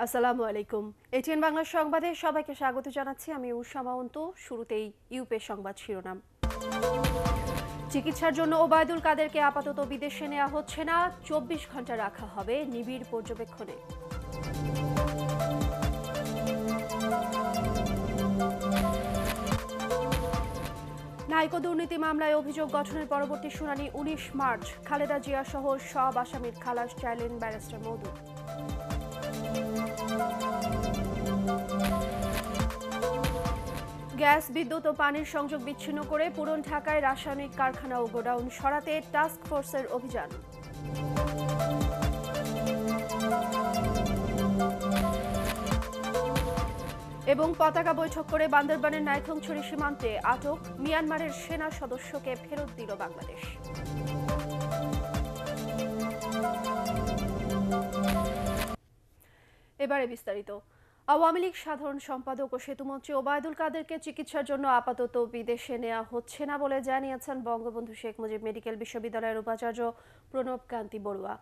আসসালামু আলাইকুম। এটিএন বাংলা সংবাদে সবাইকে স্বাগত জানাচ্ছি। আমি উষা মাউন্ত। শুরুতেই ইউপে সংবাদ শিরোনাম। চিকিৎসার জন্য ওবায়দুল কাদেরকে আপাতত বিদেশে নেওয়া হচ্ছে না, 24 ঘন্টা রাখা হবে নিবিড় পর্যবেক্ষণে। নাইকো দুর্নীতি মামলায় অভিযোগ গঠনের পরবর্তী শুনানি 19 মার্চ। খালেদা জিয়া সহ সব আসামির খালাস চাইলেন ব্যারিস্টার মওদুদ। গ্যাস, বিদ্যুৎ ও পানির সংযোগ বিচ্ছিন্ন করে পুরান ঢাকায় রাসায়নিক কারখানা ও গোডাউন সরাতে টাস্ক ফোর্সের অভিযান। এবং পতাকা বৈঠক করে বান্দরবানের নাইথংছড়ি সীমান্তে আটক মিয়ানমারের সেনা সদস্যকে ফেরত দিল বাংলাদেশ। এবারে বিস্তারিত। আওয়ামী লীগ সাধারণ সম্পাদক ও সেতুমন্ত্রী ওবায়দুল কাদেরকে চিকিৎসার জন্য আপাতত বিদেশে নেওয়া হচ্ছে না বলে জানিয়েছেন বঙ্গবন্ধু শেখ মুজিব মেডিকেল বিশ্ববিদ্যালয়ের উপাচার্য প্রণব কান্তি বড়ুয়া।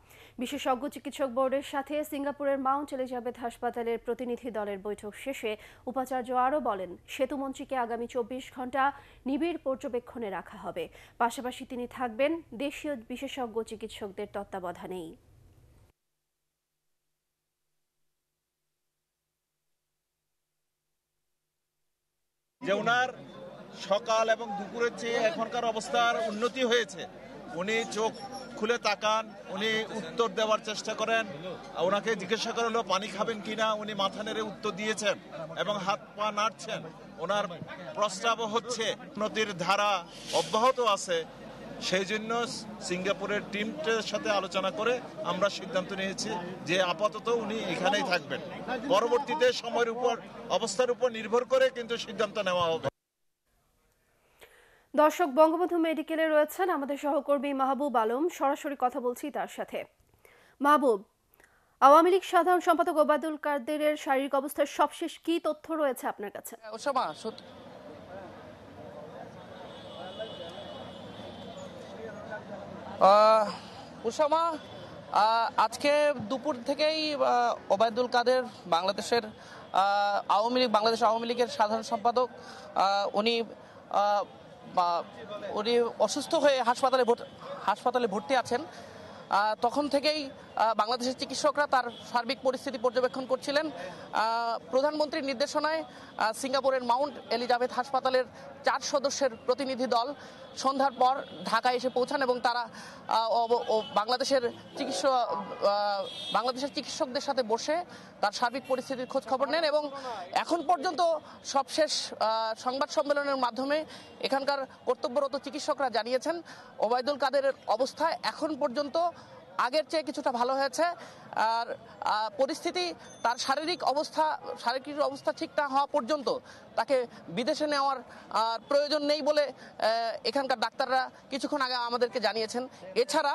বিশেষজ্ঞ চিকিৎসক বোর্ডের সাথে সিঙ্গাপুরের মাউন্ট এলিজাবেথ হাসপাতালের প্রতিনিধি দলের বৈঠক শেষে উপাচার্য আরও বলেন, সেতুমন্ত্রীকে আগামী 24 ঘন্টা নিবিড় পর্যবেক্ষণে রাখা হবে। পাশাপাশি তিনি থাকবেন দেশীয় বিশেষজ্ঞ চিকিৎসকদের তত্ত্বাবধানেই। যে ওনার সকাল এবং দুপুরের চেয়ে এখনকার অবস্থার উন্নতি হয়েছে। উনি চোখ খুলে তাকান, উনি উত্তর দেওয়ার চেষ্টা করেন। ওনাকে জিজ্ঞাসা করা হলো পানি খাবেন কিনা, উনি মাথা নেড়ে উত্তর দিয়েছেন এবং হাত পা নাড়ছেন। ওনার প্রস্তাব হচ্ছে উন্নতির ধারা অব্যাহত আছে। সেই জন্য সিঙ্গাপুরের টিমটার সাথে আলোচনা করে আমরা সিদ্ধান্ত নিয়েছি যে আপাতত উনি এখানেই থাকবেন। পরবর্তীতে সময়ের উপর, অবস্থার উপর নির্ভর করে কিন্তু সিদ্ধান্ত নেওয়া হবে। দর্শক, বঙ্গবন্ধু মেডিকেলে রয়েছেন আমাদের সহকর্মী মাহবুব আলম। সরাসরি কথা বলছি তার সাথে। মাহবুব, আওয়ামী লীগ সাধারণ সম্পাদক ওবায়দুল কাদেরের শারীরিক অবস্থার সবশেষ কি তথ্য রয়েছে আপনার কাছে? উসামা, আজকে দুপুর থেকেই ওবায়দুল কাদের বাংলাদেশের বাংলাদেশ আওয়ামী লীগের সাধারণ সম্পাদক উনি অসুস্থ হয়ে হাসপাতালে ভর্তি আছেন। তখন থেকেই বাংলাদেশের চিকিৎসকরা তার সার্বিক পরিস্থিতি পর্যবেক্ষণ করছিলেন। প্রধানমন্ত্রীর নির্দেশনায় সিঙ্গাপুরের মাউন্ট এলিজাবেথ হাসপাতালের 4 সদস্যের প্রতিনিধি দল সন্ধ্যার পর ঢাকায় এসে পৌঁছান এবং তারা বাংলাদেশের চিকিৎসকদের সাথে বসে তার সার্বিক পরিস্থিতির খোঁজ খবর নেন এবং এখন পর্যন্ত সবশেষ সংবাদ সম্মেলনের মাধ্যমে এখানকার কর্তব্যরত চিকিৎসকরা জানিয়েছেন ওবায়দুল কাদেরের অবস্থা এখন পর্যন্ত আগের চেয়ে কিছুটা ভালো হয়েছে। আর পরিস্থিতি, তার শারীরিক অবস্থা ঠিক না হওয়া পর্যন্ত তাকে বিদেশে নেওয়ার প্রয়োজন নেই বলে এখানকার ডাক্তাররা কিছুক্ষণ আগে আমাদেরকে জানিয়েছেন। এছাড়া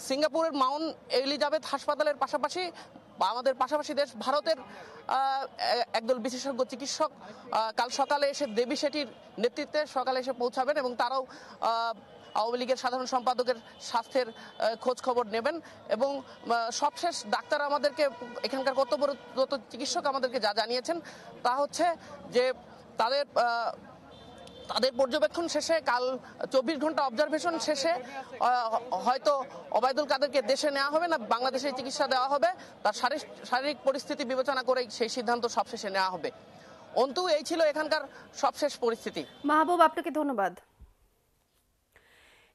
সিঙ্গাপুরের মাউন্ট এলিজাবেথ হাসপাতালের পাশাপাশি আমাদের পাশাপাশি দেশ ভারতের একদল বিশেষজ্ঞ চিকিৎসক কাল সকালে এসে দেবী শেঠির নেতৃত্বে সকালে এসে পৌঁছাবেন এবং তারাও আওয়ামী লীগের সাধারণ সম্পাদকের স্বাস্থ্যের খোঁজ খবর নেবেন এবং সবশেষ ডাক্তার আমাদেরকে, এখানকার কর্তব্যরত চিকিৎসক আমাদেরকে যা জানিয়েছেন তা হচ্ছে যে তাদের পর্যবেক্ষণ শেষে কাল 24 ঘন্টা অবজারভেশন শেষে হয়তো ওবায়দুল কাদেরকে দেশে নেওয়া হবে না বাংলাদেশে চিকিৎসা দেওয়া হবে। তার শারীরিক পরিস্থিতি বিবেচনা করে সেই সিদ্ধান্ত সবশেষে নেওয়া হবে। অন্তু, এই ছিল এখানকার সবশেষ পরিস্থিতি। মাহবুব, আপনাকে ধন্যবাদ।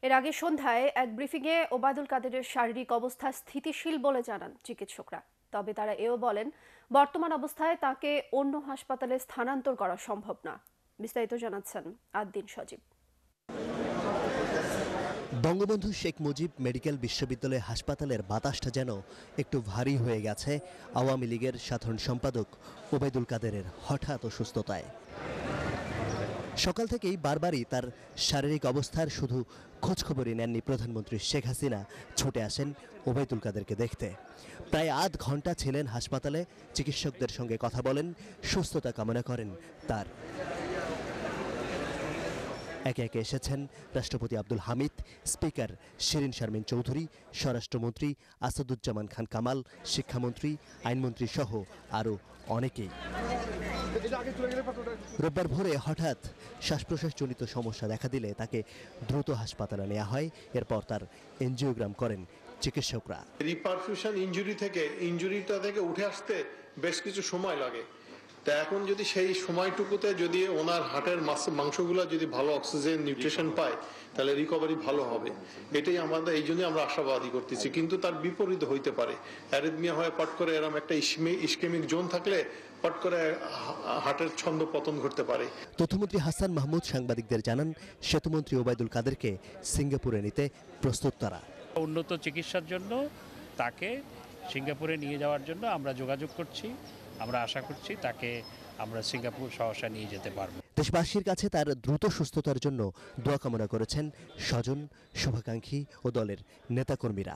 এর আগে সন্ধ্যায় এক ব্রিফিংয়ে ওবায়দুল কাদেরের শারীরিক অবস্থা স্থিতিশীল বলে জানান চিকিৎসকরা। তবে তারা এও বলেন, বর্তমান অবস্থায় তাকে অন্য হাসপাতালে স্থানান্তর করা সম্ভব না। বিস্তারিত জানাচ্ছেন আদ্দিন সজীব। বঙ্গবন্ধু শেখ মুজিব মেডিকেল বিশ্ববিদ্যালয় হাসপাতালের বাতাসটা যেন একটু ভারী হয়ে গেছে আওয়ামী লীগের সাধারণ সম্পাদক ওবায়দুল কাদেরের হঠাৎ অসুস্থতায়। সকাল থেকেই বারবারই তার শারীরিক অবস্থার শুধু খোঁজখবরই নেননি প্রধানমন্ত্রী শেখ হাসিনা। ছুটে আসেন ওবায়দুল কাদেরকে দেখতে। প্রায় আধ ঘন্টা ছিলেন হাসপাতালে, চিকিৎসকদের সঙ্গে কথা বলেন, সুস্থতা কামনা করেন তার। একে একে এসেছেন রাষ্ট্রপতি আব্দুল হামিদ, স্পিকার শিরিন শারমিন চৌধুরী, স্বরাষ্ট্রমন্ত্রী আসাদুজ্জামান খান কামাল, শিক্ষামন্ত্রী, আইনমন্ত্রী সহ আরও অনেকেই। রোববার ভোরে হঠাৎ শ্বাস প্রশ্বাসজনিত সমস্যা দেখা দিলে তাকে দ্রুত হাসপাতালে নেওয়া হয়। এরপর তার এনজিওগ্রাম করেন চিকিৎসকরা। রিপারফিউশন ইনজুরিটা থেকে উঠে আসতে বেশ কিছু সময় লাগে। তা এখন যদি সেই সময়টুকুতে যদি ওনার হার্টের মাংসগুলো যদি ভালো অক্সিজেন নিউট্রিশন পায় তাহলে রিকভারি ভালো হবে। এটাই আমাদের, এই জন্যই আমরা আশাবাদী করতেছি। কিন্তু তার বিপরীত হইতে পারে, অ্যারিথমিয়া হয়ে পট করে এরকম একটা ইসকেমিক জোন থাকলে পট করে হার্টের ছন্দ পতন ঘটতে পারে। তথ্যমন্ত্রী হাসান মাহমুদ সাংবাদিকদের জানান, সেতুমন্ত্রী ওবায়দুল কাদেরকে সিঙ্গাপুরে নিতে প্রস্তুত তারা। উন্নত চিকিৎসার জন্য তাকে সিঙ্গাপুরে নিয়ে যাওয়ার জন্য আমরা যোগাযোগ করছি। আমরা আশা করছি তাকে আমরা সিঙ্গাপুর সহসা নিয়ে যেতে পারব। দেশবাসীর কাছে তার দ্রুত সুস্থতার জন্য দোয়া কামনা করেছেন স্বজন, শুভাকাঙ্ক্ষী ও দলের নেতাকর্মীরা।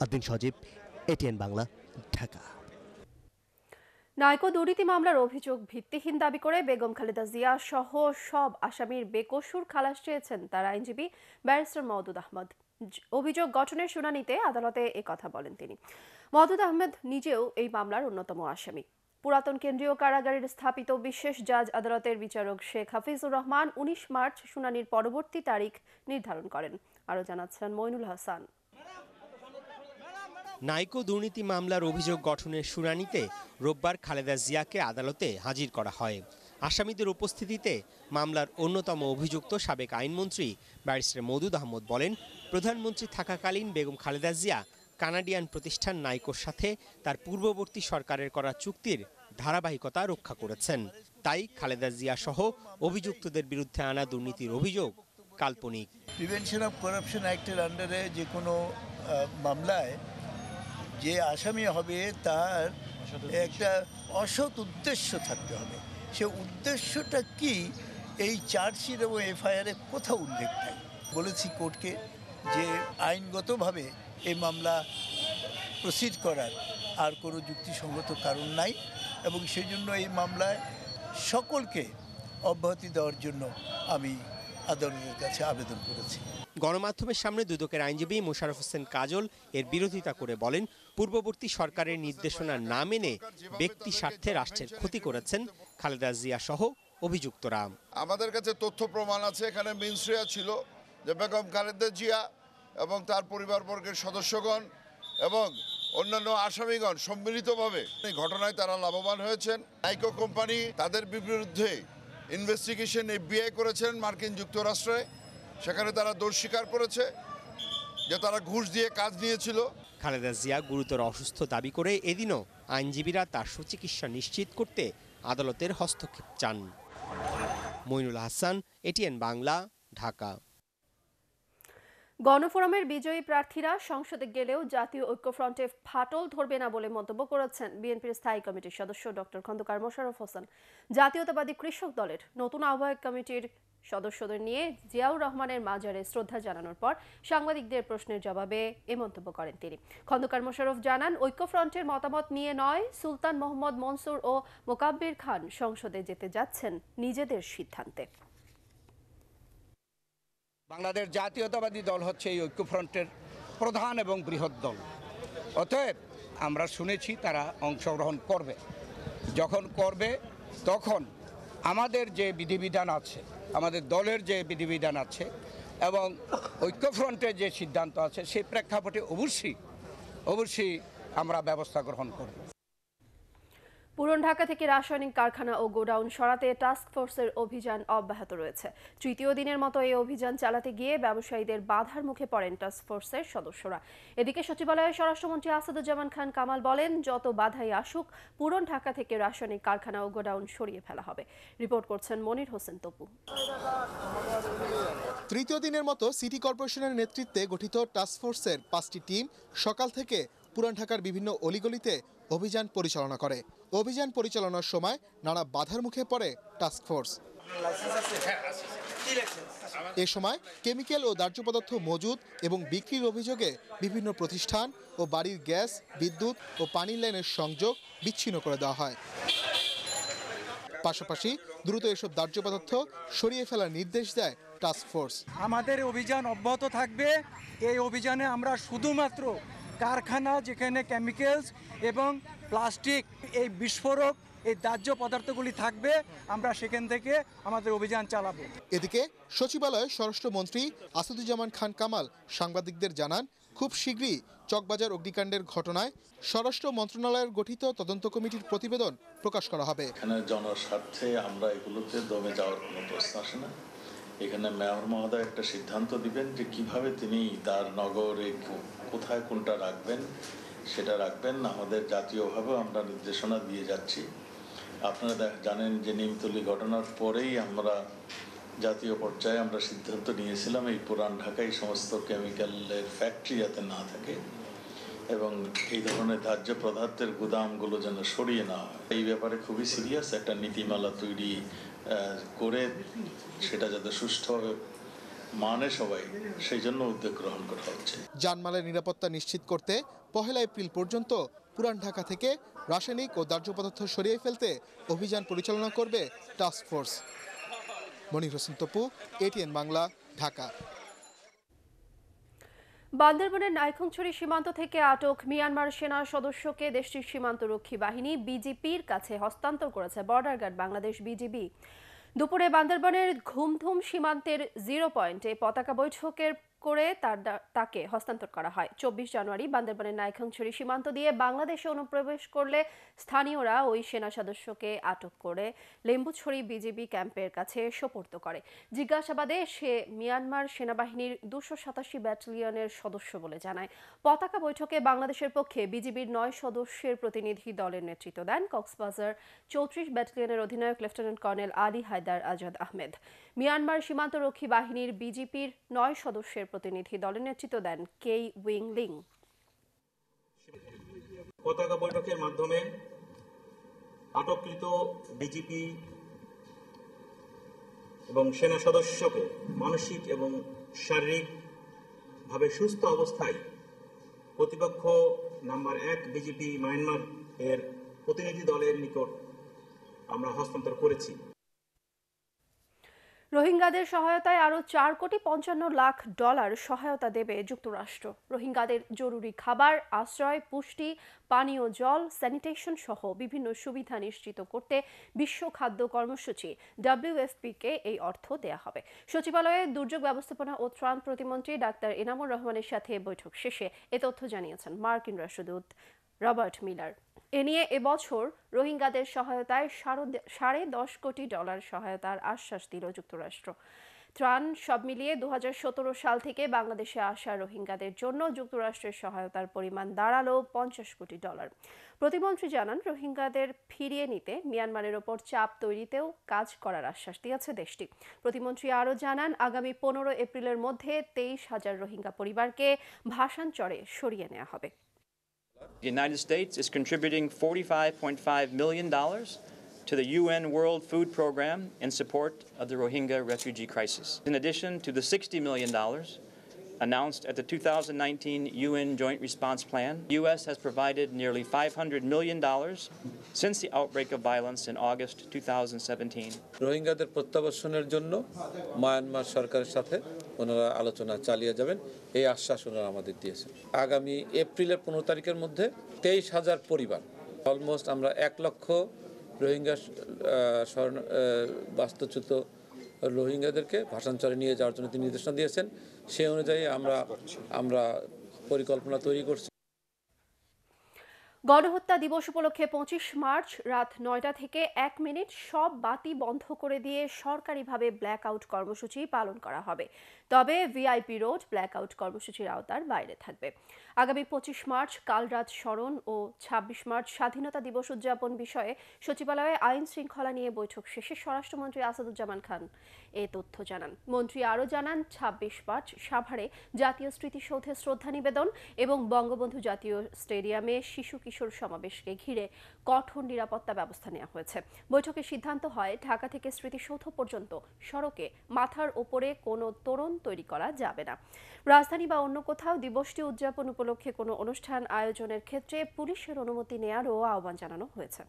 আদ্দিন সজীব, এটিএন বাংলা, ঢাকা। নাইকো দুর্নীতি মামলার অভিযোগ ভিত্তিহীন দাবি করে বেগম খালেদা জিয়া সহ সব আসামির বেকসুর খালাস চেয়েছেন তার আইনজীবী ব্যারিস্টার মওদুদ আহমদ। অভিযোগ গঠনের শুনানিতে আদালতে একথা বলেন তিনি। মওদুদ আহমেদ নিজেও এই মামলার অন্যতম আসামি। পুরাতন কেন্দ্রীয় কারাগারের স্থাপিত বিশেষ জাজ আদালতের বিচারক শেখ হাফিজুর রহমান 19 মার্চ শুনানির পরবর্তী তারিখ নির্ধারণ করেন। আরও জানাচ্ছেন মইনুল হাসান। নাইকো দুর্নীতি মামলার অভিযোগ গঠনের শুনানিতে রোববার খালেদা জিয়াকে আদালতে হাজির করা হয়। আসামিদের উপস্থিতিতে মামলার অন্যতম অভিযুক্ত সাবেক আইনমন্ত্রী ব্যারিস্টার মওদুদ আহমদ বলেন, প্রধানমন্ত্রী থাকাকালীন বেগম খালেদা জিয়া কানাডিয়ান প্রতিষ্ঠান নাইকোর সাথে তার পূর্ববর্তী সরকারের করা চুক্তির ধারাবাহিকতা রক্ষা করেছেন। তাই খালেদা জিয়া সহ অভিযুক্তদের বিরুদ্ধে আনা দুর্নীতির অভিযোগ কাল্পনিক। প্রিভেনশন অফ করাপশন অ্যাক্টের আন্ডারে যে কোনো মামলায় যে আসামি হবে তার একটা অসৎ উদ্দেশ্য থাকতে হবে। সে উদ্দেশ্যটা কি এই চার্জশিট এবং এফআইআরে কোথাও উল্লেখ নেই। বলেছি কোর্টকে যে আইনগতভাবে এই মামলা প্রসিড করার আর কোনো যুক্তিসঙ্গত কারণ নাই এবং সেই জন্য এই মামলায় সকলকে অব্যাহতি দেওয়ার জন্য আমি আদালতের কাছে আবেদন করেছি। গণমাধ্যমের সামনে দুদকের আইনজীবী মোশাররফ হোসেন কাজল এর বিরোধিতা করে বলেন, পূর্ববর্তী সরকারের নির্দেশনা না মেনে ব্যক্তি স্বার্থে রাষ্ট্রের ক্ষতি করেছেন খালেদা জিয়া সহ অভিযুক্তরা। আমাদের কাছে তথ্য প্রমাণ আছে, এখানে মিনশ্রিয়া ছিল যে বেগম খালেদা জিয়া এবং তার পরিবারবর্গের সদস্যগণ এবং অন্যান্য আসামিগণ সম্মিলিতভাবে এই ঘটনায় তারা লাভবান হয়েছেন। নাইকো কোম্পানি তাদের বিরুদ্ধে ইনভেস্টিগেশন এফবিআই করেছেন মার্কিন যুক্তরাষ্ট্রে। সেখানে তারা দোষ স্বীকার করেছে যে তারা ঘুষ দিয়ে কাজ নিয়েছিল। খালেদা জিয়া গুরুতর অসুস্থ দাবি করে এদিনও আইনজীবীরা তার সুচিকিৎসা নিশ্চিত করতে আদালতের হস্তক্ষেপ চান। মইনুল হাসান, এটিএন বাংলা, ঢাকা। গণফোরামের বিজয়ী প্রার্থীরা সংসদে গেলেও জাতীয় ঐক্যফ্রন্টে ফাটল ধরবে না বলে মন্তব্য করেছেন বিএনপির স্থায়ী কমিটির সদস্য ডক্টর খন্দকার মোশাররফ হোসেন। জাতীয়তাবাদী কৃষক দলের নতুন আহ্বায়ক কমিটির সদস্যদের নিয়ে জিয়াউর রহমানের মাজারে শ্রদ্ধা জানানোর পর সাংবাদিকদের প্রশ্নের জবাবে এ মন্তব্য করেন তিনি। খন্দকার মোশাররফ জানান, ঐক্যফ্রন্টের মতামত নিয়ে নয়, সুলতান মোহাম্মদ মনসুর ও মোকাব্বির খান সংসদে যেতে যাচ্ছেন নিজেদের সিদ্ধান্তে। বাংলাদেশ জাতীয়তাবাদী দল হচ্ছে এই ঐক্যফ্রন্টের প্রধান এবং বৃহৎ দল। অতএব আমরা শুনেছি তারা অংশগ্রহণ করবে। যখন করবে তখন আমাদের যে বিধিবিধান আছে, আমাদের দলের যে বিধিবিধান আছে এবং ঐক্যফ্রন্টের যে সিদ্ধান্ত আছে সেই প্রেক্ষাপটে অবশ্যই আমরা ব্যবস্থা গ্রহণ করব। পুরান ঢাকা থেকে রাসায়নিক কারখানা ও গোডাউন সরাতে টাস্ক ফোর্সের অভিযান অব্যাহত রয়েছে। তৃতীয় দিনের মতো এই অভিযান চালাতে গিয়ে ব্যবসায়ীদের বাধার মুখে পড়েন টাস্ক ফোর্সের সদস্যরা। এদিকে সচিবালয়ের স্বরাষ্ট্রমন্ত্রী আসাদুজ্জামান খান কামাল বলেন, যত বাধাই আসুক পুরান ঢাকা থেকে রাসায়নিক কারখানা ও গোডাউন সরিয়ে ফেলা হবে। রিপোর্ট করছেন মনির হোসেন তপু। তৃতীয় দিনের মতো সিটি কর্পোরেশনের নেতৃত্বে গঠিত টাস্ক ফোর্সের 5টি টিম সকাল থেকে পুরান ঢাকার বিভিন্ন অলিগলিতে অভিযান পরিচালনা করে। অভিযান পরিচালনার সময় নানা বাধার মুখে পড়ে টাস্ক ফোর্স। এ সময় কেমিক্যাল ও দাহ্য পদার্থ মজুদ এবং বিক্রির অভিযোগে বিভিন্ন প্রতিষ্ঠান ও বাড়ির গ্যাস, বিদ্যুৎ ও পানির লাইনের সংযোগ বিচ্ছিন্ন করে দেওয়া হয়। পাশাপাশি দ্রুত এসব দাহ্য পদার্থ সরিয়ে ফেলার নির্দেশ দেয় টাস্ক ফোর্স। আমাদের অভিযান অব্যাহত থাকবে। এই অভিযানে আমরা শুধুমাত্র কারখানা যেখানে কেমিক্যালস এবং প্লাস্টিক, এই বিস্ফোরক, এই দাহ্য পদার্থগুলি থাকবে, আমরা সেখান থেকে আমাদের অভিযান চালাবো। এদিকে সচিবালয়ে স্বরাষ্ট্রমন্ত্রী আসাদুজ্জামান খান কামাল সাংবাদিকদের জানান, খুব শীঘ্রই চকবাজার অগ্নিকাণ্ডের ঘটনায় স্বরাষ্ট্র মন্ত্রণালয়ের গঠিত তদন্ত কমিটির প্রতিবেদন প্রকাশ করা হবে। এখানে জনস্বার্থে আমরা এগুলোতে দমে যাওয়ার কোনো প্রশ্ন আসে না। এখানে মেয়র মহোদয় একটা সিদ্ধান্ত দিবেন যে কিভাবে তিনি তার নগরে কোথায় কোনটা রাখবেন, সেটা রাখবেন। আমাদের জাতীয়ভাবেও আমরা নির্দেশনা দিয়ে যাচ্ছি। আপনারা জানেন যে নিমতলী ঘটনার পরেই আমরা জাতীয় পর্যায়ে আমরা সিদ্ধান্ত নিয়েছিলাম এই পুরান ঢাকায় এই সমস্ত কেমিক্যালের ফ্যাক্টরি যাতে না থাকে এবং এই ধরনের দাহ্য পদার্থের গুদামগুলো যেন সরিয়ে না হয়। এই ব্যাপারে খুবই সিরিয়াস একটা নীতিমালা তৈরি করে সেটা যাতে সুষ্ঠুভাবে মানে সবাই, সেই জন্য উদ্যোগ গ্রহণ করা হচ্ছে। জানমালের নিরাপত্তা নিশ্চিত করতে 1 এপ্রিল পর্যন্ত পুরান ঢাকা থেকে রাসায়নিক ও দাহ্য পদার্থ সরিয়ে ফেলতে অভিযান পরিচালনা করবে task force. Monir Hossain Tapu, ATN Bangla, Dhaka. বান্দরবানের নাইখংছড়ি সীমান্ত থেকে আটক মিয়ানমার সেনা সদস্যকে দেশটির সীমান্তরক্ষী বাহিনী বিজিপির কাছে হস্তান্তর করেছে বর্ডার গার্ড বাংলাদেশ বিজিবি। দুপুরে বান্দরবানের ঘুমধুম সীমান্তের 0 পয়েন্টে পতাকা বৈঠকের করে তাকে হস্তান্তর করা হয়। 24 জানুয়ারি বান্দরবানের নাইখংছড়ি সীমান্ত দিয়ে বাংলাদেশে অনুপ্রবেশ করলে স্থানীয়রা ওই সেনা সদস্যকে আটক করে লেম্বুছড়ি বিজিবি ক্যাম্পের কাছে সোপর্দ করে। জিজ্ঞাসাবাদে সে মিয়ানমার সেনাবাহিনীর 287 ব্যাটালিয়নের সদস্য বলে জানায়। পতাকা বৈঠকে বাংলাদেশের পক্ষে বিজিবির 9 সদস্যের প্রতিনিধি দলের নেতৃত্ব দেন কক্সবাজার 34 ব্যাটালিয়নের অধিনায়ক lieutenant colonel Ali Haider Azad Ahmed. Myanmar সীমান্তরক্ষী বাহিনীর বিজিপির 9 সদস্যের প্রতিনিধি দলের নেতৃত্ব দেন কেই উইং লিং। পতাকা বৈঠকের মাধ্যমে আটককৃত বিজিপি এবং সেনা সদস্যকে মানসিক এবং শারীরিকভাবে সুস্থ অবস্থায় প্রতিপক্ষ নাম্বার 1 বিজিপি মায়ানমার এর প্রতিনিধি দলের নিকট আমরা হস্তান্তর করেছি। রোহিঙ্গাদের সহায়তায় আরও $4.55 কোটি সহায়তা দেবে যুক্তরাষ্ট্র। রোহিঙ্গাদের জরুরি খাবার, আশ্রয়, পুষ্টি, পানীয় জল, স্যানিটেশন সহ বিভিন্ন সুবিধা নিশ্চিত করতে বিশ্ব খাদ্য কর্মসূচি WFP-কে এই অর্থ দেয়া হবে। সচিবালয়ে দুর্যোগ ব্যবস্থাপনা ও ত্রাণ প্রতিমন্ত্রী ডাক্তার এনামুর রহমানের সাথে বৈঠক শেষে এ তথ্য জানিয়েছেন মার্কিন রাষ্ট্রদূত রবার্ট মিলার। এ নিয়ে এবছর রোহিঙ্গাদের সহায়তায় $10.5 কোটি সহায়তার আশ্বাস দিল যুক্তরাষ্ট্র। ত্রাণ সব মিলিয়ে 2017 সাল থেকে বাংলাদেশে আসা রোহিঙ্গাদের জন্য যুক্তরাষ্ট্রের সহায়তার পরিমাণ দাঁড়ালো $50 কোটি। প্রতিমন্ত্রী জানান, রোহিঙ্গাদের ফিরিয়ে নিতে মিয়ানমারের ওপর চাপ তৈরিতেও কাজ করার আশ্বাস দিয়েছে দেশটি। প্রতিমন্ত্রী আরও জানান, আগামী 15 এপ্রিলের মধ্যে 23,000 রোহিঙ্গা পরিবারকে ভাসানচরে সরিয়ে নেওয়া হবে। The United States is contributing $45.5 million to the UN World Food Program in support of the Rohingya refugee crisis. In addition to the $60 million announced at the 2019 UN Joint Response Plan, the U.S. has provided nearly $500 million since the outbreak of violence in August 2017. রোহিঙ্গাদের প্রত্যাবাসনের জন্য Myanmar সরকারের সাথে ওনারা আলোচনা চালিয়ে যাবেন, এই আশ্বাস ওনারা আমাদের দিয়েছেন। আগামী এপ্রিলের 15 তারিখের মধ্যে 23,000 পরিবার, অলমোস্ট আমরা 1 লক্ষ রোহিঙ্গা বাস্তুচ্যুত রোহিঙ্গাদেরকে ভাসানচরে নিয়ে যাওয়ার জন্য তিনি নির্দেশনা দিয়েছেন। সেই অনুযায়ী আমরা পরিকল্পনা তৈরি করছি। গণহত্যা দিবস উপলক্ষে 25 মার্চ রাত 9টা থেকে 1 মিনিট সব বাতি বন্ধ করে দিয়ে সরকারিভাবে ব্ল্যাক আউট কর্মসূচি পালন করা হবে। তবে ভিআইপি রোড ব্ল্যাক আউট কর্মসূচির আওতার বাইরে থাকবে। আগামী 25 মার্চ কাল রাত স্মরণ ও 26 মার্চ স্বাধীনতা দিবস উদযাপন বিষয়ে সচিবালয়ে আইন শৃঙ্খলা নিয়ে বৈঠক শেষে স্বরাষ্ট্রমন্ত্রী আসাদুজ্জামান খান এ তথ্য জানান। মন্ত্রী আরও জানান, 26 মার্চ সাভারে জাতীয় স্মৃতিসৌধে শ্রদ্ধা নিবেদন এবং বঙ্গবন্ধু জাতীয় স্টেডিয়ামে শিশু কিশোর সমাবেশকে ঘিরে কঠোর নিরাপত্তা ব্যবস্থা নেওয়া হয়েছে। বৈঠকে সিদ্ধান্ত হয়, ঢাকা থেকে স্মৃতিসৌধ পর্যন্ত সড়কে মাথার ওপরে কোনো তোরণ তৈরি করা যাবে না। রাজধানী বা অন্য কোথাও দিবসটি উদযাপন উপলক্ষে কোনো অনুষ্ঠান আয়োজনের ক্ষেত্রে পুলিশের অনুমতি নেওয়ারও আহ্বান জানানো হয়েছে।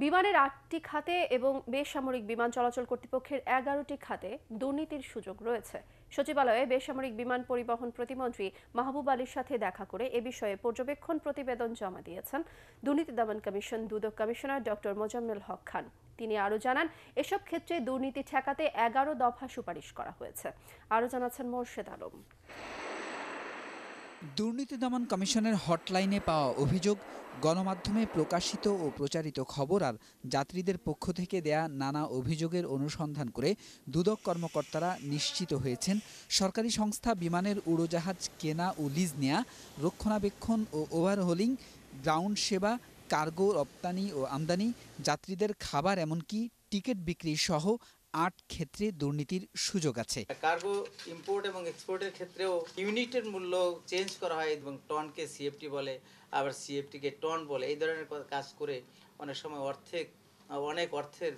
বিমানের ৮টি খাতে এবং বেসামরিক বিমান চলাচল কর্তৃপক্ষের 11টি খাতে দুর্নীতির সুযোগ রয়েছে। সচিবালয়ে বেসামরিক বিমান পরিবহন প্রতিমন্ত্রী মাহবুব আলীর সাথে দেখা করে এ বিষয়ে পর্যবেক্ষণ প্রতিবেদন জমা দিয়েছেন দুর্নীতি দমন কমিশন দুদক কমিশনার ডক্টর মোজাম্মেল হক খান। তিনি আরও জানান, এসব ক্ষেত্রে দুর্নীতি ঠেকাতে 11 দফা সুপারিশ করা হয়েছে। আরও জানাচ্ছেন মোর্শেদ আলম। দুর্নীতি দমন কমিশনের হটলাইনে পাওয়া অভিযোগ, গণমাধ্যমে প্রকাশিত ও প্রচারিত খবর আর যাত্রীদের পক্ষ থেকে দেয়া নানা অভিযোগের অনুসন্ধান করে দুদক কর্মকর্তারা নিশ্চিত হয়েছেন সরকারি সংস্থা বিমানের উড়োজাহাজ কেনা ও লিজ নেয়া, রক্ষণাবেক্ষণ ও ওভারহোলিং, গ্রাউন্ড সেবা, কার্গো রপ্তানি ও আমদানি, যাত্রীদের খাবার এমনকি টিকিট বিক্রি সহ 8 ক্ষেত্রে দুর্নীতির সুযোগ আছে। কার্গো ইম্পোর্ট এবং এক্সপোর্টের ক্ষেত্রেও ইউনিটের মূল্য চেঞ্জ করা হয় এবং টনকে সিএফটি বলে, আবার সিএফটিকে টন বলে। এই ধরনের কাজ করে অনেক সময় অনেক অর্থের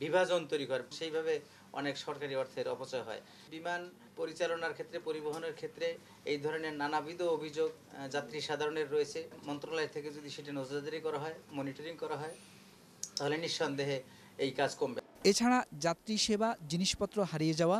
বিভাজন তৈরি করে, সেইভাবে অনেক সরকারি অর্থের অপচয় হয়। বিমান পরিচালনার ক্ষেত্রে, পরিবহনের ক্ষেত্রে এই ধরনের নানাবিধ অভিযোগ যাত্রী সাধারণের রয়েছে। মন্ত্রণালয় থেকে যদি সেটা নজরদারি করা হয়, মনিটরিং করা হয়, তাহলে নিঃসন্দেহে এই কাজ কমবে। এছাড়া যাত্রী সেবা, জিনিসপত্র হারিয়ে যাওয়া,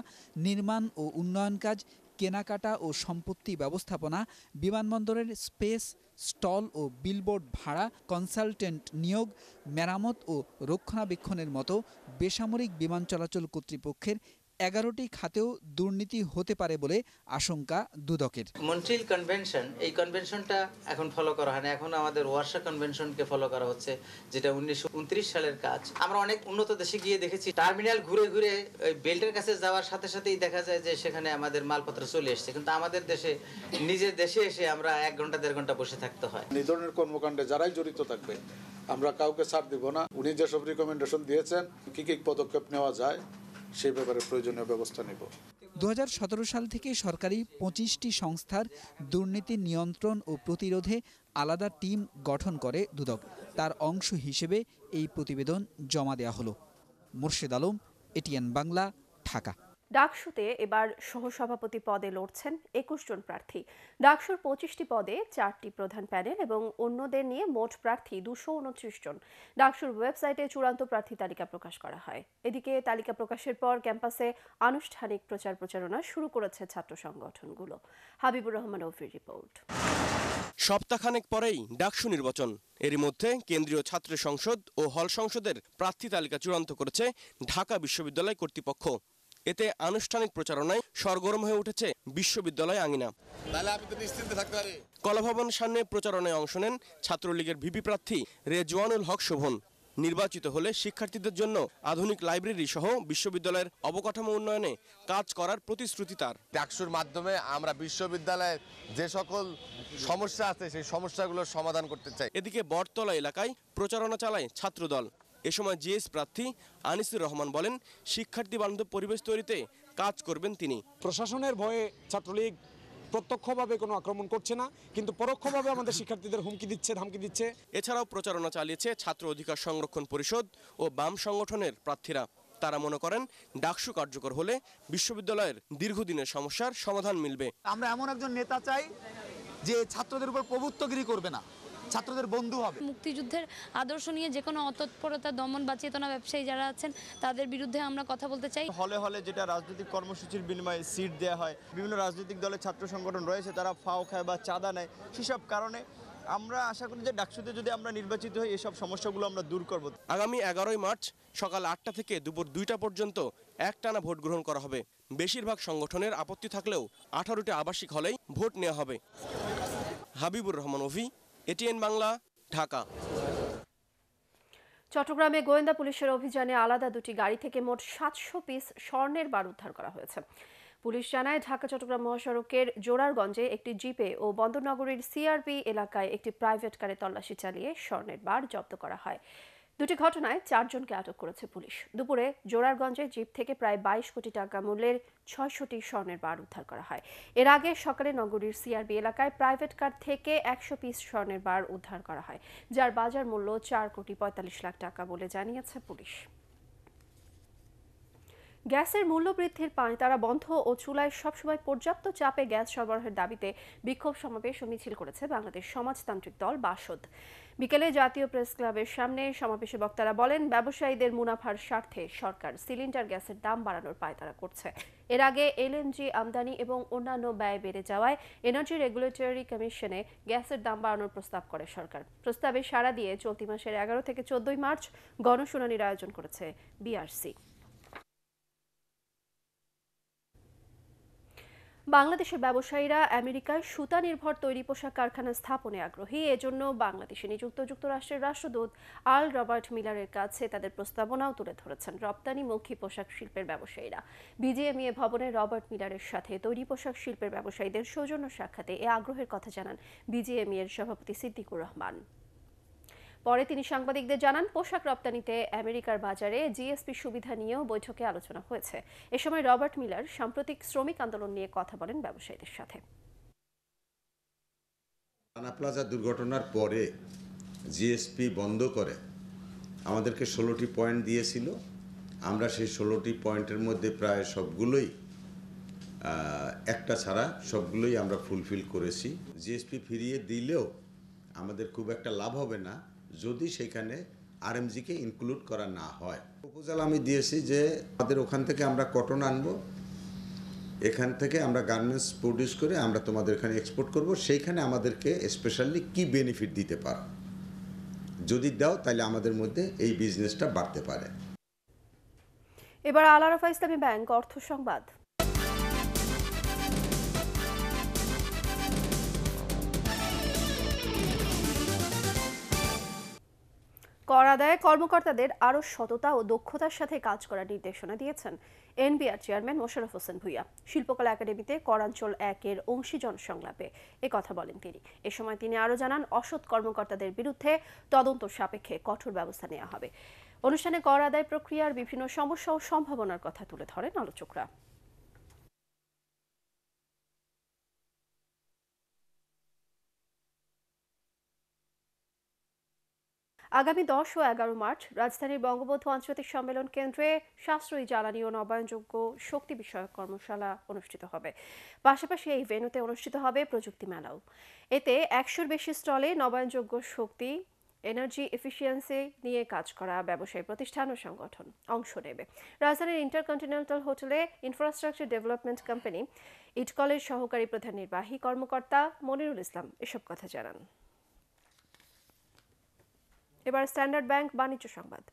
নির্মাণ ও উন্নয়ন কাজ, কেনাকাটা ও সম্পত্তি ব্যবস্থাপনা, বিমানবন্দরের স্পেস, স্টল ও বিলবোর্ড ভাড়া, কনসালটেন্ট নিয়োগ, মেরামত ও রক্ষণাবেক্ষণের মতো বেসামরিক বিমান চলাচল কর্তৃপক্ষের 11টি খাতেও দুর্নীতি হতে পারে বলে আশঙ্কা দুদকের। মন্ট্রিল কনভেনশন, এই কনভেনশনটা এখন ফলো করা হয় না, এখন আমাদের ওয়ার্সা কনভেনশনকে ফলো করা হচ্ছে, যেটা 1929 সালের কাজ। আমরা অনেক উন্নত দেশে গিয়ে দেখেছি, টার্মিনাল ঘুরে ঘুরে ওই বেল্টের কাছে যাওয়ার সাথে সাথেই দেখা যায় যে সেখানে আমাদের মালপত্র চলে এসছে, কিন্তু আমাদের দেশে নিজের দেশে এসে আমরা 1 ঘন্টা 1.5 ঘন্টা বসে থাকতে হয়। এই ধরনের কর্মকাণ্ডে যারাই জড়িত থাকবে আমরা কাউকে ছাড় দিব না। উনি যেসব রিকমেন্ডেশন দিয়েছেন, কি কি পদক্ষেপ নেওয়া যায় সেই ব্যাপারে প্রয়োজনীয় ব্যবস্থা নেব। 2017 সাল থেকে সরকারি 25টি সংস্থার দুর্নীতি নিয়ন্ত্রণ ও প্রতিরোধে আলাদা টিম গঠন করে দুদক। তার অংশ হিসেবে এই প্রতিবেদন জমা দেওয়া হলো। মোর্শেদ আলম, এটিএন বাংলা, ঢাকা। ডাকসুতে এবার সহসভাপতি পদে লড়ছেন 21 জন প্রার্থী। ডাকসুর 25টি পদে 4টি প্রধান প্যানেল এবং অন্যদের নিয়ে মোট প্রার্থী 229 জন। ডাকসুর ওয়েবসাইটে চূড়ান্ত প্রার্থী তালিকা প্রকাশ করা হয়। এদিকে তালিকা প্রকাশের পর ক্যাম্পাসে আনুষ্ঠানিক প্রচারণা শুরু করেছে ছাত্র সংগঠনগুলো। হাবিবুর রহমান ওফির রিপোর্ট। সপ্তাহখানেক পরেই ডাকসু নির্বাচন। এরই মধ্যে কেন্দ্রীয় ছাত্র সংসদ ও হল সংসদের প্রার্থী তালিকা চূড়ান্ত করেছে ঢাকা বিশ্ববিদ্যালয় কর্তৃপক্ষ। এতে আনুষ্ঠানিক প্রচারণায় সরগরম হয়ে উঠেছে বিশ্ববিদ্যালয় আঙিনা। কলাভবন সামনে প্রচারণায় অংশ নেন ছাত্রলীগের ভিপি প্রার্থী রেজওয়ানুল হক শোভন। নির্বাচিত হলে শিক্ষার্থীদের জন্য আধুনিক লাইব্রেরি সহ বিশ্ববিদ্যালয়ের অবকাঠামো উন্নয়নে কাজ করার প্রতিশ্রুতি তার। ডাকসুর মাধ্যমে আমরা বিশ্ববিদ্যালয়ের যে সকল সমস্যা আছে সেই সমস্যাগুলোর সমাধান করতে চাই। এদিকে বটতলা এলাকায় প্রচারণা চালায় ছাত্রদল। এ সময় জিএস প্রার্থী আনিসুর রহমান বলেন, শিক্ষার্থী বান্ধব পরিবেশ তৈরিতে কাজ করবেন তিনি। প্রশাসনের ভয়ে ছাত্রলীগ প্রত্যক্ষভাবে কোনো আক্রমণ করছে না, কিন্তু পরোক্ষভাবে আমাদের শিক্ষার্থীদের হুমকি দিচ্ছে, ধামকি দিচ্ছে। এছাড়াও প্রচারণা চালিয়েছে ছাত্র অধিকার সংরক্ষণ পরিষদ ও বাম সংগঠনের প্রার্থীরা। তারা মনে করেন ডাকসু কার্যকর হলে বিশ্ববিদ্যালয়ের দীর্ঘদিনের সমস্যার সমাধান মিলবে। আমরা এমন একজন নেতা চাই যে ছাত্রদের উপর প্রভুত্বগিরি করবে না, ছাত্রদের বন্ধু হবে। মুক্তিযুদ্ধের আদর্শ নিয়ে যে কোনো অতৎপরতা, দমন বা চেতনা ব্যবসায়ী যারা আছেন তাদের বিরুদ্ধে আমরা কথা বলতে চাই। হলে হলে যেটা রাজনৈতিক কর্মসূচির বিনিময়ে সিট দেওয়া হয়, বিভিন্ন রাজনৈতিক দলের ছাত্র সংগঠন রয়েছে তারা ফাও খায় বা চাঁদা নেয়, সেসব কারণে আমরা আশা করি যে ডাকসুতে যদি আমরা নির্বাচিত হই এসব সমস্যাগুলো আমরা দূর করব। আগামী 11ই মার্চ সকাল 8টা থেকে দুপুর 2টা পর্যন্ত একটানা ভোট গ্রহণ করা হবে। বেশিরভাগ সংগঠনের আপত্তি থাকলেও 18টি আবাসিক হলেই ভোট নেওয়া হবে। হাবিবুর রহমান ওভি, এটিএন বাংলা, ঢাকা। চট্টগ্রামে গোয়েন্দা পুলিশের অভিযানে আলাদা 2টি গাড়ি থেকে মোট 700 পিস স্বর্ণের বার উদ্ধার করা হয়েছে। পুলিশ জানায়, ঢাকা চট্টগ্রাম মহাসড়কের জোরারগঞ্জে একটি জিপে ও বন্দরনগরীর সিআরপি এলাকায় একটি প্রাইভেট কারে তল্লাশি চালিয়ে স্বর্ণের বার জব্দ করা হয়। 2টি ঘটনায় 4 জনকে আটক করেছে পুলিশ। দুপুরে জোরারগঞ্জে জিপ থেকে প্রায় 22 কোটি টাকা মূল্যের 600টি স্বর্ণের বার উদ্ধার করা হয়। এর আগে সকালে নগরীর সিআরবি এলাকায় প্রাইভেট কার থেকে 100 পিস স্বর্ণের বার উদ্ধার করা হয়, যার বাজার মূল্য 4 কোটি 45 লাখ টাকা বলে জানিয়েছে পুলিশ। গ্যাসের মূল্য বৃদ্ধির পায়তারা বন্ধ ও চুলায় সবসময় পর্যাপ্ত চাপে গ্যাস সরবরাহের দাবিতে বিক্ষোভ সমাবেশ ও মিছিল করেছে বাংলাদেশ সমাজতান্ত্রিক দল বাসদ। বিকেলে জাতীয় প্রেস ক্লাবের সামনে সমাবেশে বক্তারা বলেন, ব্যবসায়ীদের মুনাফার স্বার্থে সরকার সিলিন্ডার গ্যাসের দাম বাড়ানোর পায়তারা করছে। এর আগে এলএনজি আমদানি এবং অন্যান্য ব্যয় বেড়ে যাওয়ায় এনার্জি রেগুলেটরি কমিশনে গ্যাসের দাম বাড়ানোর প্রস্তাব করে সরকার। প্রস্তাবে সাড়া দিয়ে চলতি মাসের 11 থেকে 14 মার্চ গণশুনানির আয়োজন করেছে বিআরসি। বাংলাদেশের ব্যবসায়ীরা আমেরিকায় সুতা নির্ভর তৈরি পোশাক কারখানা স্থাপনে আগ্রহী। এজন্য বাংলাদেশে নিযুক্ত যুক্তরাষ্ট্রের রাষ্ট্রদূত আর্ল রবার্ট মিলারের কাছে তাদের প্রস্তাবনাও তুলে ধরেছেন রপ্তানিমুখী পোশাক শিল্পের ব্যবসায়ীরা। বিজিএমইএ ভবনে রবার্ট মিলারের সাথে তৈরি পোশাক শিল্পের ব্যবসায়ীদের সৌজন্য সাক্ষাতে এ আগ্রহের কথা জানান বিজিএমইএর সভাপতি সিদ্দিকুর রহমান। পরে তিনি সাংবাদিকদের জানান, পোশাক রপ্তানিতে আমেরিকার বাজারে জিএসপি সুবিধা নিয়েও বৈঠকে আলোচনা হয়েছে। এ সময় রবার্ট মিলার সাম্প্রতিক শ্রমিক আন্দোলন নিয়ে কথা বলেন ব্যবসায়ীদের সাথে। রানা প্লাজা দুর্ঘটনার পরে জিএসপি বন্ধ করে আমাদেরকে 16টি পয়েন্ট দিয়েছিল। আমরা সেই 16টি পয়েন্টের মধ্যে প্রায় সবগুলোই, একটা ছাড়া সবগুলোই আমরা ফুলফিল করেছি। জিএসপি ফিরিয়ে দিলেও আমাদের খুব একটা লাভ হবে না যদি সেখানে আরএমজিকে ইনক্লুড করা না হয়। প্রপোজাল আমি দিয়েছি যে আমাদের ওখান থেকে আমরা কটন আনবো, এখান থেকে আমরা গার্মেন্টস প্রডিউস করে আমরা তোমাদের এখানে এক্সপোর্ট করব, সেইখানে আমাদেরকে স্পেশালি কি বেনিফিট দিতে পারো, যদি দাও তাহলে আমাদের মধ্যে এই বিজনেসটা বাড়তে পারে। এবার আল আরাফা ইসলামী ব্যাংক অর্থ সংবাদ। কর আদায়ে কর্মকর্তাদের আরও সততা ও দক্ষতার সাথে কাজ করার নির্দেশনা দিয়েছেন এনবিআর চেয়ারম্যান মোশাররফ হোসেন ভূঁইয়া। শিল্পকলা একাডেমিতে করাঞ্চল 1-এর অংশী জনসংলাপে কথা বলেন তিনি। এ সময় তিনি আরও জানান, অসৎ কর্মকর্তাদের বিরুদ্ধে তদন্ত সাপেক্ষে কঠোর ব্যবস্থা নেওয়া হবে। অনুষ্ঠানে কর আদায় প্রক্রিয়ার বিভিন্ন সমস্যা ও সম্ভাবনার কথা তুলে ধরেন আলোচকরা। আগামী 10 ও 11 মার্চ রাজধানীর বঙ্গবন্ধু আন্তর্জাতিক সম্মেলন কেন্দ্রে সাশ্রয়ী জ্বালানি ও নবায়নযোগ্য শক্তি বিষয়ক কর্মশালা অনুষ্ঠিত হবে। পাশাপাশি এই ভেন্যুতে অনুষ্ঠিত হবে প্রযুক্তি মেলাও। এতে 100-র বেশি স্টলে নবায়নযোগ্য শক্তি, এনার্জি এফিসিয়েন্সি নিয়ে কাজ করা ব্যবসায়ী প্রতিষ্ঠান ও সংগঠন অংশ নেবে। রাজধানীর ইন্টারকন্টিনেন্টাল হোটেলে ইনফ্রাস্ট্রাকচার ডেভেলপমেন্ট কোম্পানি ইটকলের সহকারী প্রধান নির্বাহী কর্মকর্তা মনিরুল ইসলাম এসব কথা জানান। এবার স্ট্যান্ডার্ড ব্যাংক বাণিজ্য সংবাদ।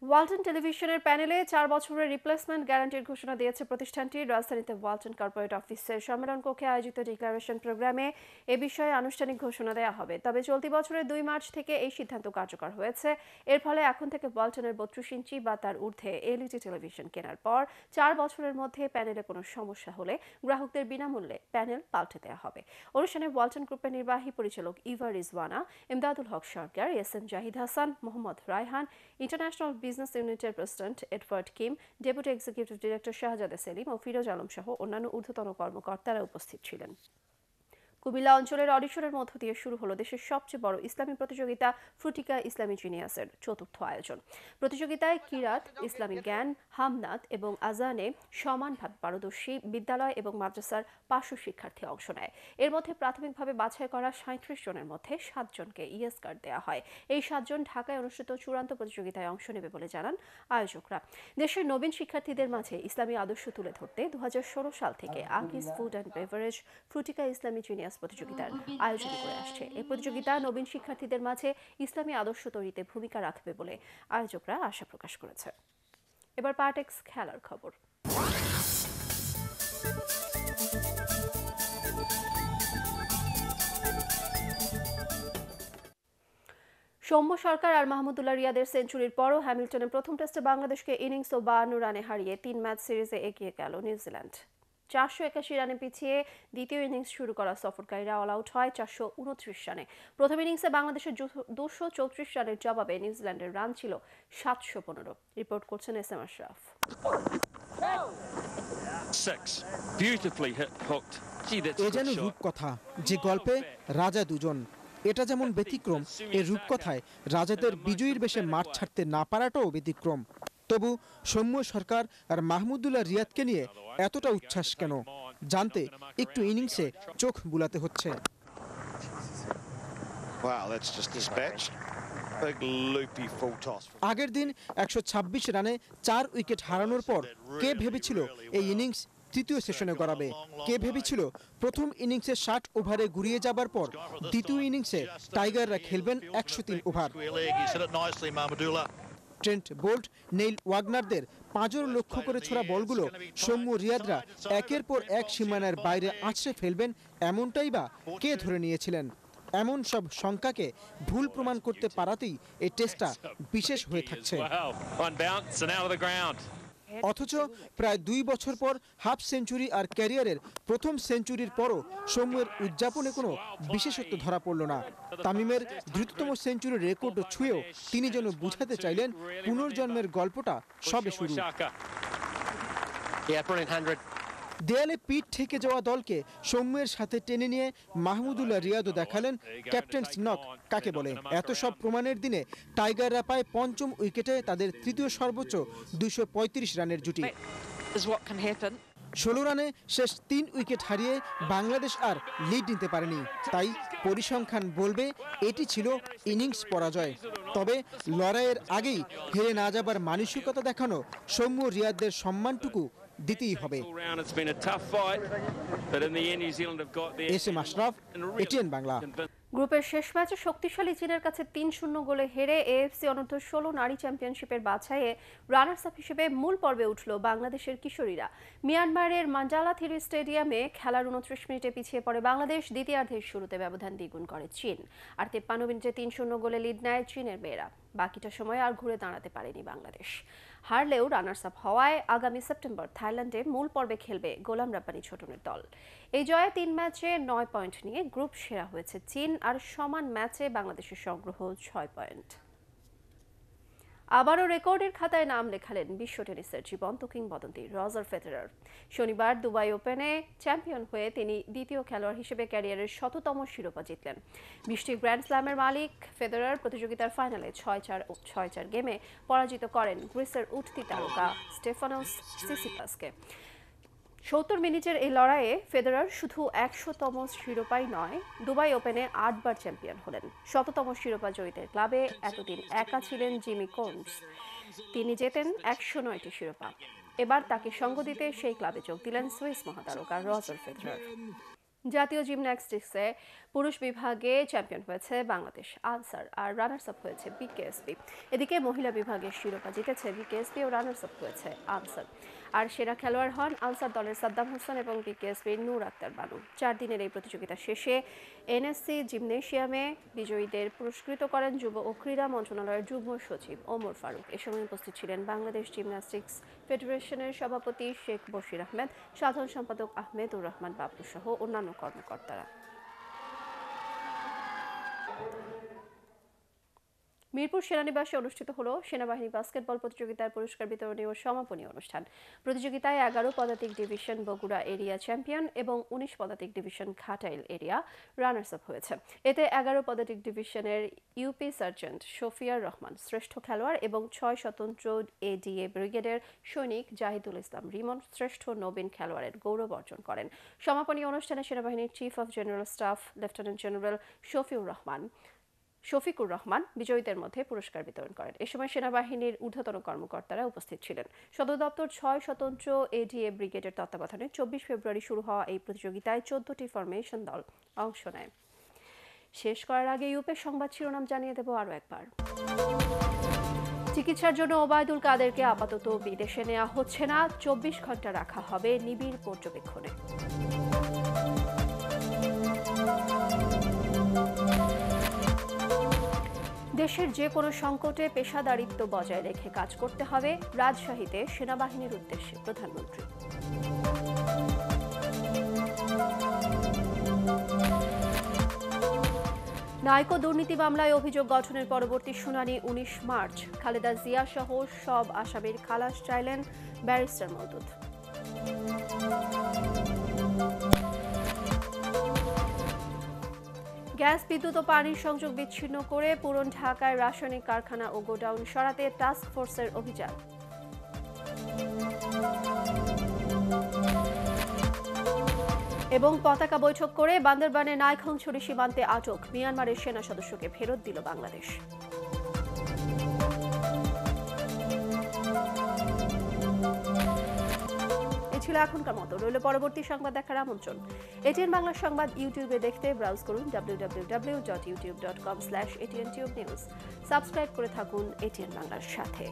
ওয়ালটন টেলিভিশনের প্যানেলে 4 বছরের রিপ্লেসমেন্ট গ্যারান্টির ঘোষণা দিয়েছে প্রতিষ্ঠানটি। রাজধানীতে ওয়ালটন কর্পোরেট অফিসের সম্মেলন কক্ষে আয়োজিত ডিক্লারেশন প্রোগ্রামে এ বিষয়ে আনুষ্ঠানিক ঘোষণা দেওয়া হবে। তবে চলতি বছরের 2 মার্চ থেকে এই সিদ্ধান্ত কার্যকর হয়েছে। এর ফলে এখন থেকে ওয়ালটনের 32 ইঞ্চি বা তার ঊর্ধ্বে এলইডি টেলিভিশন কেনার পর 4 বছরের মধ্যে প্যানেলে কোনো সমস্যা হলে গ্রাহকদের বিনামূল্যে প্যানেল পাল্টে দেওয়া হবে। অনুষ্ঠানে ওয়ালটন গ্রুপের নির্বাহী পরিচালক Eva Rizwana, Imdadul Haque Sarkar, SM Zahid Hasan, Mohammad Raihan, international business ইউনিটের president Edward Kim, deputy executive director Shahzada Selim ও ফিরোজ আলম সহ অন্যান্য ঊর্ধ্বতন কর্মকর্তারা উপস্থিত ছিলেন। কুমিল্লা অঞ্চলের অডিশনের মধ্য দিয়ে শুরু হলো দেশের সবচেয়ে বড় ইসলামী প্রতিযোগিতা ফ্রুটিকা ইসলামী জিনিয়াসের 4র্থ আয়োজন। প্রতিযোগিতায় কিরাত, ইসলামী জ্ঞান, হামনাত এবং আজানে সমানভাবে পারদর্শী বিদ্যালয় এবং মাদ্রাসার 500 শিক্ষার্থী অংশ নেয়। এর মধ্যে প্রাথমিকভাবে বাছাই করা 37 জনের মধ্যে 7 জনকে ইএস কার্ড দেওয়া হয়। এই 7 জন ঢাকায় অনুষ্ঠিত চূড়ান্ত প্রতিযোগিতায় অংশ নেবে বলে জানান আয়োজকরা। দেশের নবীন শিক্ষার্থীদের মাঝে ইসলামী আদর্শ তুলে ধরতে 2016 সাল থেকে আকিস food and beverage Frutika Islami genius প্রতিযোগিতার আয়োজন করে আসছে। এই প্রতিযোগিতা নবীন শিক্ষার্থীদের মাঝে ইসলামী আদর্শ তৈরিতে ভূমিকা রাখবে বলে আয়োজকরা আশা প্রকাশ করেছে। এবার পার্টেক্স খেলার খবর। সৌম্য সরকার আর মাহমুদুল্লাহ রিয়াদের সেঞ্চুরির পরও হ্যামিল্টনের প্রথম টেস্টে বাংলাদেশকে ইনিংস ও 52 রানে হারিয়ে 3 ম্যাচ সিরিজে এগিয়ে গেল নিউজিল্যান্ড। 481 রানে পিছিয়ে দ্বিতীয় ইনিংস শুরু করা সফরকারীরা অল আউট হয় 429 রানে। প্রথম ইনিংসে বাংলাদেশের 234 রানের জবাবে নিউজিল্যান্ডের রান ছিল 715। রিপোর্ট করছেন এস এম আশরাফ। এ যেন রূপকথা, যে গল্পে রাজা দুজন। এটা যেমন ব্যতিক্রম, এই রূপকথায় রাজাদের বিজয়ীর বেশে মাঠ ছাড়তে না পারাটাও ব্যতিক্রম। তবু সৌম্য সরকার আর মাহমুদুল্লাহ রিয়াদকে নিয়ে এতটা উচ্ছ্বাস কেন, জানতে একটু ইনিংসে চোখ বুলাতে হচ্ছে। আগের দিন 126 রানে 4 উইকেট হারানোর পর কে ভেবেছিল এই ইনিংস তৃতীয় সেশনে গড়াবে? কে ভেবেছিল প্রথম ইনিংসে 60 ওভারে গুড়িয়ে যাবার পর দ্বিতীয় ইনিংসে টাইগাররা খেলবেন 103 ওভার? ট্রেন্ট বোল্ট, নেইল ওয়াগনারদের পাঁজর লক্ষ্য করে ছোড়া বলগুলো সৌম্য রিয়াদরা একের পর এক সীমানার বাইরে আছড়ে ফেলবেন, এমনটাই বা কে ধরে নিয়েছিলেন? এমন সব শঙ্কাকে ভুল প্রমাণ করতে পারাতেই এই টেস্টটা বিশেষ হয়ে থাকছে। অথচ প্রায় 2 বছর পর হাফ সেঞ্চুরি আর ক্যারিয়ারের প্রথম সেঞ্চুরির পরও সৌম্যের উদযাপনে কোনো বিশেষত্ব ধরা পড়ল না। তামিমের দ্রুততম সেঞ্চুরির রেকর্ড ছুঁয়েও তিনি যেন বুঝাতে চাইলেন পুনর্জন্মের গল্পটা সবে শুরু। দেয়ালে পিঠ ঠেকে যাওয়া দলকে সৌম্যের সাথে টেনে নিয়ে মাহমুদুল্লাহ রিয়াদও দেখালেন ক্যাপ্টেন্স নক কাকে বলে। এত সব প্রমাণের দিনে টাইগাররা পায় পঞ্চম উইকেটে তাদের তৃতীয় সর্বোচ্চ 235 রানের জুটি। 16 রানে শেষ 3 উইকেট হারিয়ে বাংলাদেশ আর লিড নিতে পারেনি। তাই পরিসংখ্যান বলবে এটি ছিল ইনিংস পরাজয়। তবে লড়াইয়ের আগেই হেরে না যাবার মানসিকতা দেখানো সৌম্য রিয়াদদের সম্মানটুকু দিতেই হবে। SM Ashraf, ATN Bangla. গ্রুপের শেষ ম্যাচে শক্তিশালী চীনের কাছে 3-0 গোলে হেরে এএফসি অনূর্ধ্ব-16 নারী চ্যাম্পিয়নশিপের বাছাইয়ে রানার্স আপ হিসেবে মূল পর্বে উঠল বাংলাদেশের কিশোরীরা। মিয়ানমারের মাঞ্জালা থিরি স্টেডিয়ামে খেলার 29 মিনিটে পিছিয়ে পড়ে বাংলাদেশ। দ্বিতীয়ার্ধের শুরুতে ব্যবধান দ্বিগুণ করে চীন, আর 53 মিনিটে 3-0 গোলে লিড নেয় চীনের মেয়েরা। বাকিটা সময় আর ঘুরে দাঁড়াতে পারেনি বাংলাদেশ। হারলেও রানার্স আপ হওয়ায় আগামী সেপ্টেম্বর থাইল্যান্ডে মূল পর্বে খেলবে গোলাম রাব্বানী ছোটনের দল। এই জয়ে 3 ম্যাচে 9 পয়েন্ট নিয়ে গ্রুপ সেরা হয়েছে চীন, আর সমান ম্যাচে বাংলাদেশের সংগ্রহ 6 পয়েন্ট। আবারও রেকর্ডের খাতায় নাম লেখালেন বিশ্ব টেনিসের জীবন্ত কিংবদন্তি রজার ফেদেরার। শনিবার দুবাই ওপেনে চ্যাম্পিয়ন হয়ে তিনি দ্বিতীয় খেলোয়াড় হিসেবে ক্যারিয়ারের 100তম শিরোপা জিতলেন। 20টি গ্র্যান্ড স্ল্যামের মালিক ফেদেরার প্রতিযোগিতার ফাইনালে 6-4 গেমে পরাজিত করেন গ্রিসের উঠতি তারকা স্টেফানোস সিসিপাসকে। 70 মিনিটের এই লড়াইয়ে ফেদেরার শুধু 100তম শিরোপাই নয়, দুবাই ওপেনে 8 বার চ্যাম্পিয়ন হলেন। 100তম শিরোপা জয়ীদের ক্লাবে এতদিন একা ছিলেন জিমি কোর্নস। তিনি জেতেন 109টি শিরোপা। এবার তাকে সঙ্গ দিতে সেই ক্লাবে যোগ দিলেন সুইস মহাতারকা রজার ফেদেরার। জাতীয় জিমন্যাস্টিক্সে পুরুষ বিভাগে চ্যাম্পিয়ন হয়েছে বাংলাদেশ আনসার, আর রানার্স আপ হয়েছে বিকেএসপি। এদিকে মহিলা বিভাগের শিরোপা জিতেছে বিকেএসপি ও রানার্স আপ হয়েছে আনসার। আর সেরা খেলোয়াড় হন আনসার দলের সাদ্দাম হোসেন এবং বিকেএসপির নূর আক্তার বানু। 4 দিনের এই প্রতিযোগিতা শেষে এনএসসি জিমনেশিয়ামে বিজয়ীদের পুরস্কৃত করেন যুব ও ক্রীড়া মন্ত্রণালয়ের যুগ্ম সচিব ওমর ফারুক। এ সময় উপস্থিত ছিলেন বাংলাদেশ জিমন্যাস্টিক্স ফেডারেশনের সভাপতি শেখ বশির আহমেদ, সাধারণ সম্পাদক আহমেদুর রহমান বাবলু সহ অন্যান্য কর্মকর্তারা। মিরপুর সেনানিবাসে অনুষ্ঠিত হলো সেনাবাহিনী বাস্কেটবল প্রতিযোগিতার পুরস্কার বিতরণী ও সমাপনী অনুষ্ঠান। প্রতিযোগিতায় 11 পদাতিক ডিভিশন বগুড়া এরিয়া চ্যাম্পিয়ন এবং 19 পদাতিক division Ghatail area runners up হয়েছে। এতে 11 পদাতিক ডিভিশনের ইউপি সার্জেন্ট শফিয়ার রহমান শ্রেষ্ঠ খেলোয়াড় এবং 6 স্বতন্ত্র এডিএ ব্রিগেডের সৈনিক জাহিদুল ইসলাম রিমন শ্রেষ্ঠ নবীন খেলোয়াড়ের গৌরব অর্জন করেন। সমাপনী অনুষ্ঠানে সেনাবাহিনীর chief of general staff lieutenant general Shafiqur Rahman বিজয়ীদের মধ্যে পুরস্কার বিতরণ করেন। এ সময় সেনাবাহিনীর ঊর্ধ্বতন কর্মকর্তারা উপস্থিত ছিলেন। সদর দপ্তর 6 স্বতন্ত্র এডিএ ব্রিগেডের তত্ত্বাবধানে 24 ফেব্রুয়ারি শুরু হওয়া এই প্রতিযোগিতায় 14টি ফরমেশন দল অংশ নেয়। শেষ করার আগে ইউপের সংবাদ শিরোনাম জানিয়ে দেব আরও একবার। চিকিৎসার জন্য ওবায়দুল কাদেরকে আপাতত বিদেশে নেওয়া হচ্ছে না, 24 ঘন্টা রাখা হবে নিবিড় পর্যবেক্ষণে। দেশের যে কোনো সংকটে পেশাদারিত্ব বজায় রেখে কাজ করতে হবে, রাজশাহীতে সেনাবাহিনীর উদ্দেশ্যে প্রধানমন্ত্রী। নাইকো দুর্নীতি মামলায় অভিযোগ গঠনের পরবর্তী শুনানি 19 মার্চ। খালেদা জিয়া সহ সব আসামির খালাস চাইলেন ব্যারিস্টার মওদুদ। গ্যাস, বিদ্যুৎ ও পানির সংযোগ বিচ্ছিন্ন করে পুরন ঢাকায় রাসায়নিক কারখানা ও গোডাউন সরাতে টাস্ক ফোর্সের অভিযান। এবং পতাকা বৈঠক করে বান্দরবানে নাইখংছড়ি সীমান্তে আটক মিয়ানমারের সেনা সদস্যকে ফেরত দিল বাংলাদেশ। এই ছিল এখনকার মতো। রইল পরবর্তী সংবাদ দেখার আমন্ত্রণ। এটিএন বাংলা সংবাদ ইউটিউবে দেখতে ব্রাউজ করুন www.youtube.com/ATNTubeNews। সাবস্ক্রাইব করে থাকুন এটিএন বাংলার সাথে।